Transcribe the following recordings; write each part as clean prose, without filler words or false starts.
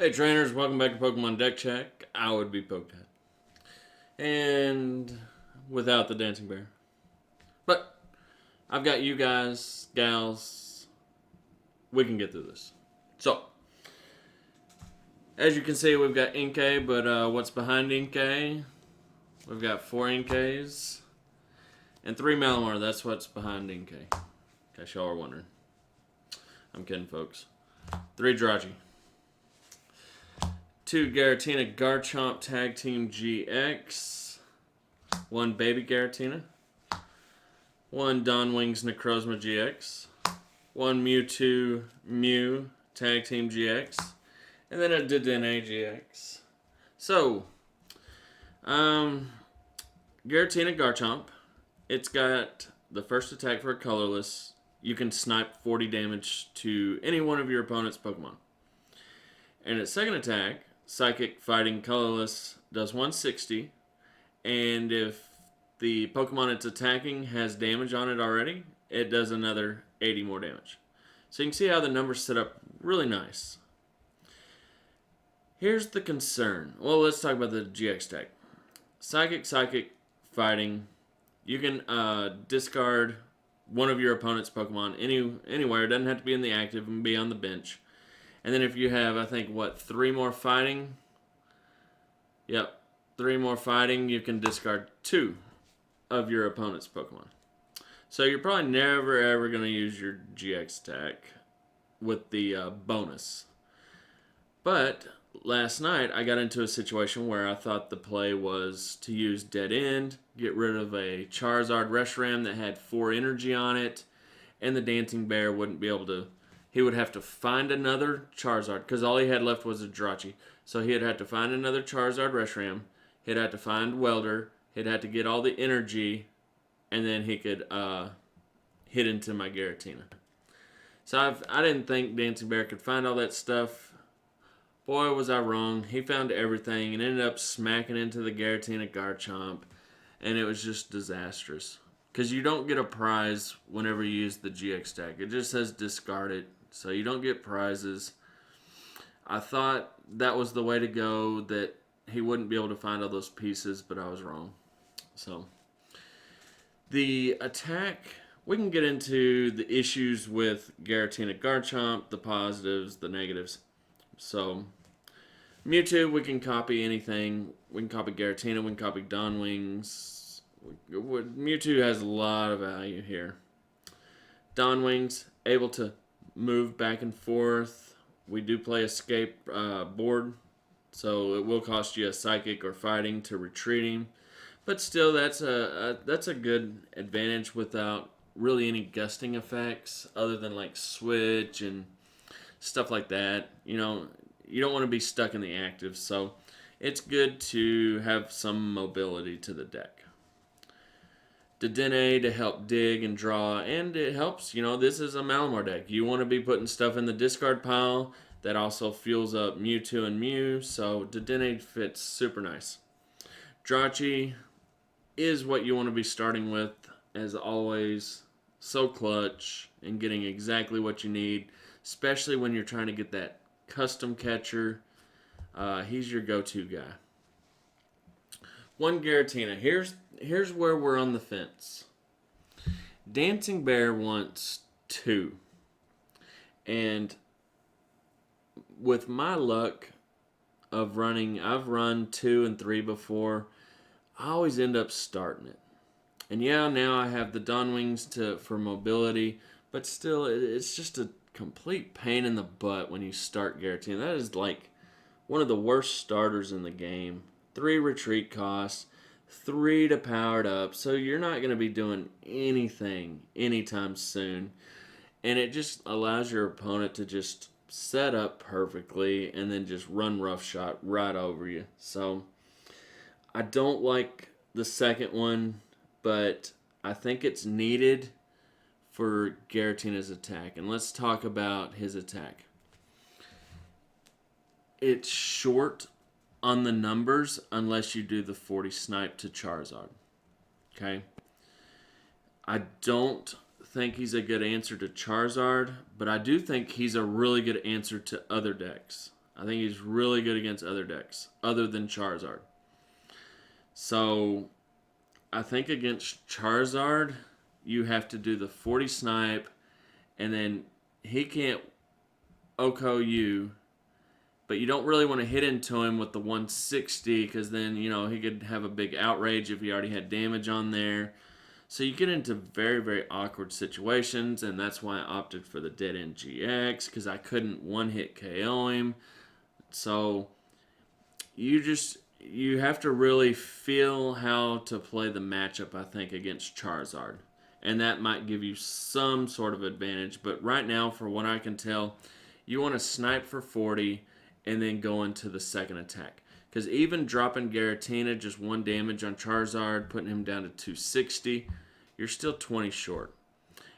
Hey trainers, welcome back to Pokemon Deck Check. I would be Pokemon. And without the Dancing Bear. But I've got you guys, gals. We can get through this. So, as you can see, we've got Inkay, but what's behind Inkay? We've got 4 Inkays and 3 Malamar. That's what's behind Inkay. In case y'all are wondering. I'm kidding, folks. 3 Jirachi. 2 Giratina Garchomp Tag Team GX. 1 Baby Giratina. 1 Dawn Wings Necrozma GX. 1 Mewtwo Mew Tag Team GX. And then a Dedenne GX. So, Giratina Garchomp. It's got the first attack for a colorless. You can snipe 40 damage to any one of your opponent's Pokemon. And its second attack, Psychic Fighting Colorless, does 160. And if the Pokemon it's attacking has damage on it already, it does another 80 more damage. So you can see how the numbers set up really nice. Here's the concern. Well, let's talk about the GX deck. Psychic Fighting. You can discard one of your opponent's Pokemon anywhere. It doesn't have to be in the active and be on the bench. And then if you have, I think, 3 more fighting? Yep, 3 more fighting, you can discard 2 of your opponent's Pokemon. So you're probably never, ever going to use your GX attack with the bonus. But last night, I got into a situation where I thought the play was to use Dead End, get rid of a Charizard Reshiram that had 4 energy on it, and the Dancing Bear wouldn't be able to... He would have to find another Charizard, because all he had left was a Jirachi. So he'd have to find another Charizard Reshiram, he'd have to find Welder, he'd have to get all the energy, and then he could hit into my Giratina. So I didn't think Dancing Bear could find all that stuff. Boy, was I wrong. He found everything and ended up smacking into the Giratina Garchomp, and it was just disastrous. Because you don't get a prize whenever you use the GX deck. It just says discard it, so you don't get prizes. I thought that was the way to go, that he wouldn't be able to find all those pieces, but I was wrong. So, the attack, we can get into the issues with Giratina Garchomp, the positives, the negatives. So, Mewtwo, we can copy anything. We can copy Giratina, we can copy Dawn Wings. Mewtwo has a lot of value here. Dawn Wings, able to move back and forth. We do play escape board, so it will cost you a Psychic or Fighting to retreat him. But still, that's a good advantage without really any gusting effects other than like switch and stuff like that. You know, you don't want to be stuck in the active, so it's good to have some mobility to the deck. Dedenne to help dig and draw, and it helps, this is a Malamar deck. You want to be putting stuff in the discard pile that also fuels up Mewtwo and Mew, so Dedenne fits super nice. Jirachi is what you want to be starting with, as always. So clutch and getting exactly what you need, especially when you're trying to get that custom catcher. He's your go-to guy. 1 Giratina. Here's where we're on the fence. Dancing Bear wants 2. And with my luck of running, I've run 2 and 3 before, I always end up starting it. And yeah, now I have the Dawn Wings for mobility, but still, it's just a complete pain in the butt when you start Giratina. That is like one of the worst starters in the game. 3 retreat costs, 3 to power it up, so you're not going to be doing anything anytime soon. And it just allows your opponent to just set up perfectly and then just run roughshod right over you. So I don't like the second one, but I think it's needed for Giratina's attack. And let's talk about his attack. It's short on the numbers unless you do the 40 snipe to Charizard. Okay? I don't think he's a good answer to Charizard, but I do think he's a really good answer to other decks. I think he's really good against other decks other than Charizard. So I think against Charizard, you have to do the 40 snipe, and then he can't OHKO you, but you don't really want to hit into him with the 160 because then, you know, he could have a big outrage if he already had damage on there. So you get into very, very awkward situations, and that's why I opted for the Dead End GX because I couldn't one-hit KO him. So you have to really feel how to play the matchup, I think, against Charizard. And that might give you some sort of advantage. But right now, for what I can tell, you want to snipe for 40 and then go into the second attack. Because even dropping Giratina, just 1 damage on Charizard, putting him down to 260, you're still 20 short.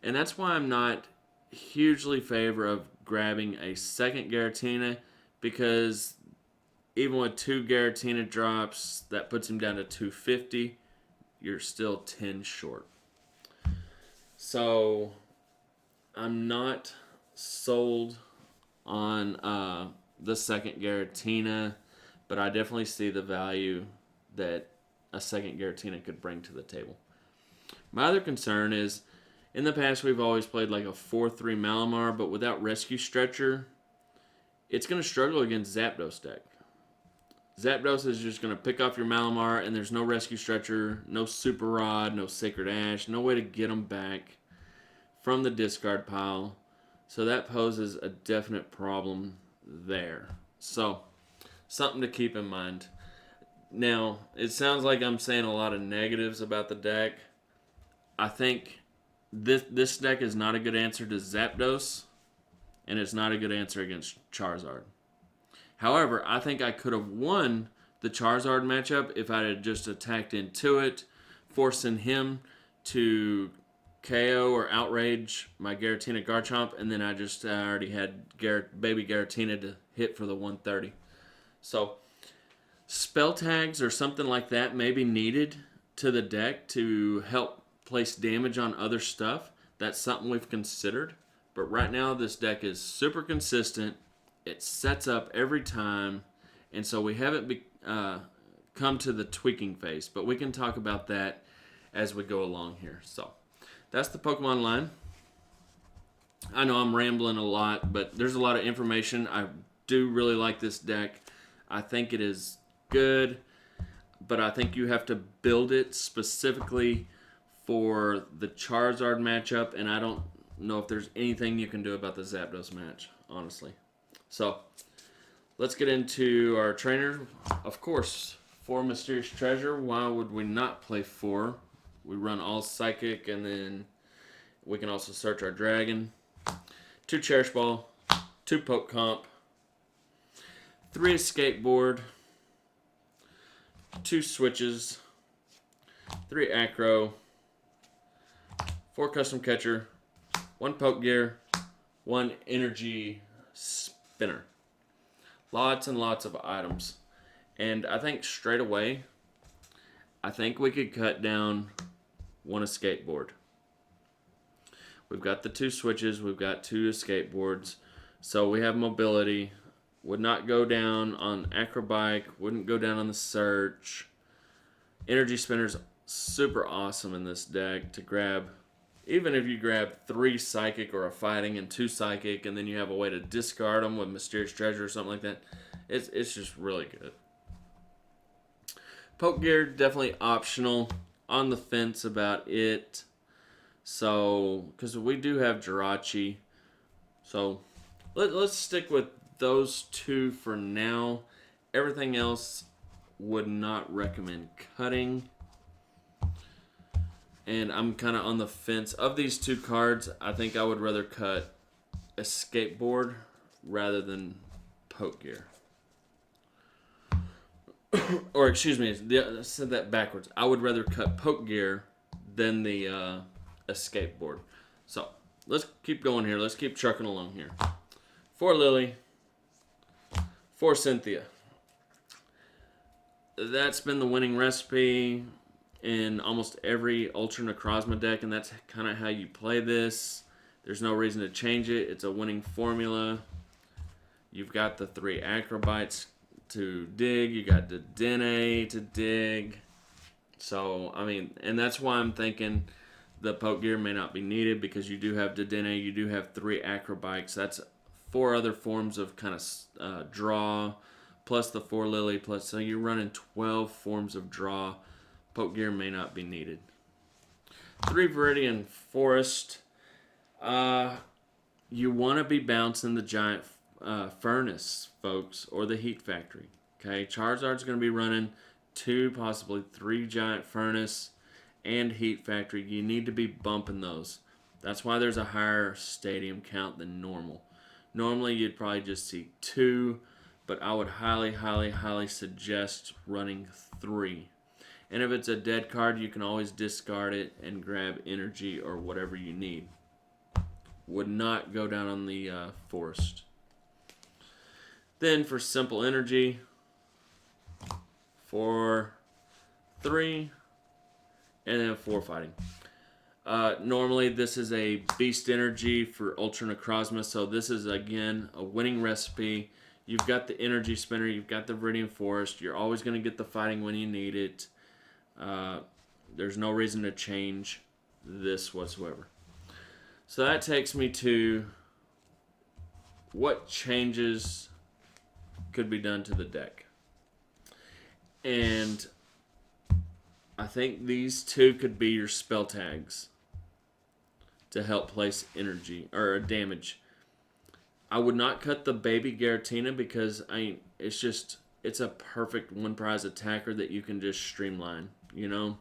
And that's why I'm not hugely favor of grabbing a second Giratina, because even with 2 Giratina drops, that puts him down to 250. You're still 10 short. So I'm not sold on the second Giratina, but I definitely see the value that a second Giratina could bring to the table. My other concern is, in the past we've always played like a 4-3 Malamar, but without Rescue Stretcher, it's going to struggle against Zapdos deck. Zapdos is just going to pick off your Malamar, and there's no Rescue Stretcher, no Super Rod, no Sacred Ash, no way to get them back from the discard pile. So that poses a definite problem there. So, something to keep in mind. Now, it sounds like I'm saying a lot of negatives about the deck. I think this deck is not a good answer to Zapdos, and it's not a good answer against Charizard. However, I think I could have won the Charizard matchup if I had just attacked into it, forcing him to KO or outrage my Giratina Garchomp, and then I already had baby Giratina to hit for the 130. So, spell tags or something like that may be needed to the deck to help place damage on other stuff. That's something we've considered. But right now, this deck is super consistent. It sets up every time, and so we haven't come to the tweaking phase, but we can talk about that as we go along here. So that's the Pokemon line. I know I'm rambling a lot, but there's a lot of information. I do really like this deck. I think it is good, but I think you have to build it specifically for the Charizard matchup, and I don't know if there's anything you can do about the Zapdos match, honestly. So, let's get into our trainer. Of course, 4 Mysterious Treasure. Why would we not play 4? We run all Psychic, and then we can also search our Dragon. 2 Cherish Ball, 2 Poke Comp, 3 Escape Board, 2 Switches, 3 Acro, 4 Custom Catcher, 1 Poke Gear, 1 Energy Spinner. Lots and lots of items. And I think straight away, I think we could cut down 1 Escape Board. We've got the 2 switches. We've got 2 escape boards. So we have mobility. Would not go down on Acrobike. Wouldn't go down on the search. Energy Spinner's super awesome in this deck to grab. Even if you grab 3 Psychic or a Fighting and 2 Psychic, and then you have a way to discard them with Mysterious Treasure or something like that, it's just really good. Poke Gear, definitely optional. On the fence about it. So, because we do have Jirachi. So, let's stick with those 2 for now. Everything else would not recommend cutting. And I'm kind of on the fence. Of these 2 cards, I think I would rather cut Escape Board rather than Poke Gear. Or, excuse me, I said that backwards. I would rather cut Poke Gear than the Escape Board. So, let's keep going here. Let's keep trucking along here. 4 Lily. 4 Cynthia. That's been the winning recipe in almost every Ultra Necrozma deck, and that's kind of how you play this. There's no reason to change it. It's a winning formula. You've got the 3 Acrobites to dig. You got the Dene to dig. So, I mean, and that's why I'm thinking the Poke Gear may not be needed, because you do have Dedenne, you do have 3 Acrobites. That's 4 other forms of kind of draw, plus the 4 Lily, plus, so you're running 12 forms of draw. Poke Gear may not be needed. 3 Viridian Forest. You want to be bouncing the Giant Furnace, folks, or the Heat Factory. Okay, Charizard's going to be running 2, possibly 3 Giant Furnace and Heat Factory. You need to be bumping those. That's why there's a higher stadium count than normal. Normally, you'd probably just see 2, but I would highly, highly, highly suggest running 3. And if it's a dead card, you can always discard it and grab energy or whatever you need. Would not go down on the forest. Then for simple energy, 4, 3, and then 4 fighting. Normally this is a beast energy for Ultra Necrozma, so this is again a winning recipe. You've got the energy spinner, you've got the Viridian Forest, you're always going to get the fighting when you need it. There's no reason to change this whatsoever. So that takes me to what changes could be done to the deck. And I think these 2 could be your spell tags to help place energy or damage. I would not cut the baby Giratina because it's a perfect 1 prize attacker that you can just streamline, you know?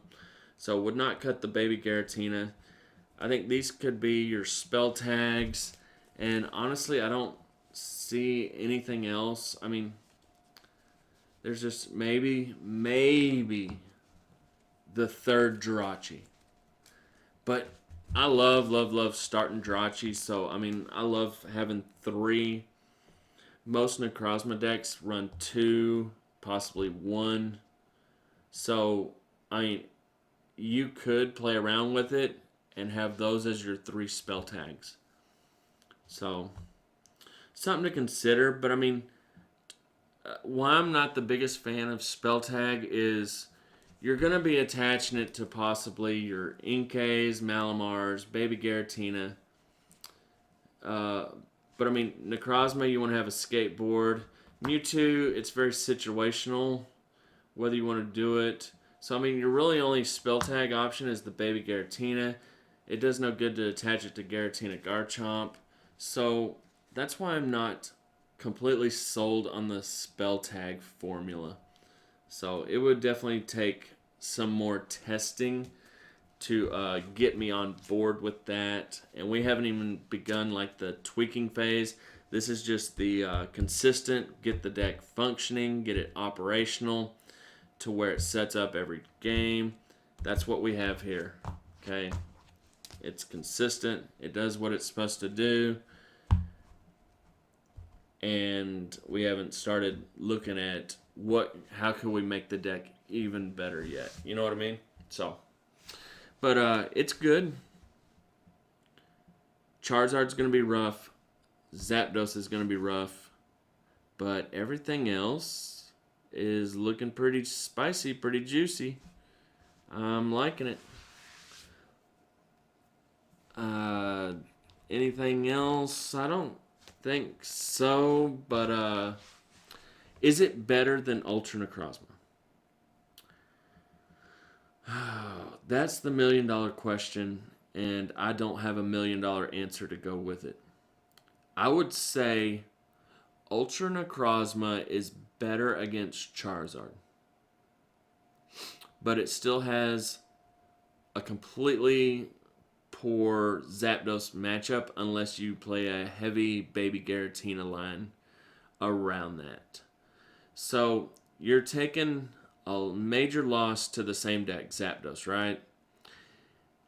So would not cut the baby Giratina. I think these could be your spell tags, and honestly I don't see anything else. I mean, there's just maybe the 3rd Jirachi. But I love starting Jirachi, so I mean, I love having 3. Most Necrozma decks run 2, possibly 1. So, I mean, you could play around with it and have those as your 3 spell tags. So, something to consider, but I mean, why I'm not the biggest fan of spell tag is you're going to be attaching it to possibly your Inkays, Malamars, Baby Giratina. But I mean, Necrozma, you want to have a skateboard. Mewtwo, it's very situational, whether you want to do it. So I mean, your really only spell tag option is the Baby Giratina. It does no good to attach it to Giratina Garchomp. So that's why I'm not completely sold on the spell tag formula. So it would definitely take some more testing to get me on board with that. And we haven't even begun like the tweaking phase. This is just the consistent, get the deck functioning, get it operational to where it sets up every game. That's what we have here. Okay. It's consistent. It does what it's supposed to do. And we haven't started looking at how can we make the deck even better yet. You know what I mean? So, but it's good. Charizard's going to be rough. Zapdos is going to be rough. But everything else is looking pretty spicy, pretty juicy. I'm liking it. Anything else? I don't think so, but is it better than Ultra Necrozma? That's the $1 million question, and I don't have $1 million answer to go with it. I would say Ultra Necrozma is better against Charizard, but it still has a completely poor Zapdos matchup unless you play a heavy Baby Giratina line around that. So you're taking a major loss to the same deck, Zapdos, right?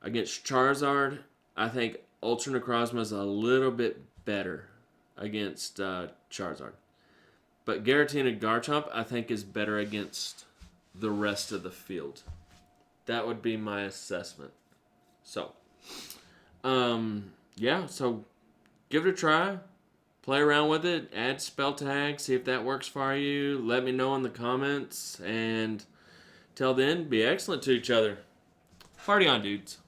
Against Charizard, I think Ultra Necrozma is a little bit better against Charizard. But Giratina Garchomp, I think, is better against the rest of the field. That would be my assessment. So, yeah, so give it a try. Play around with it. Add spell tag. See if that works for you. Let me know in the comments. And till then, be excellent to each other. Party on, dudes.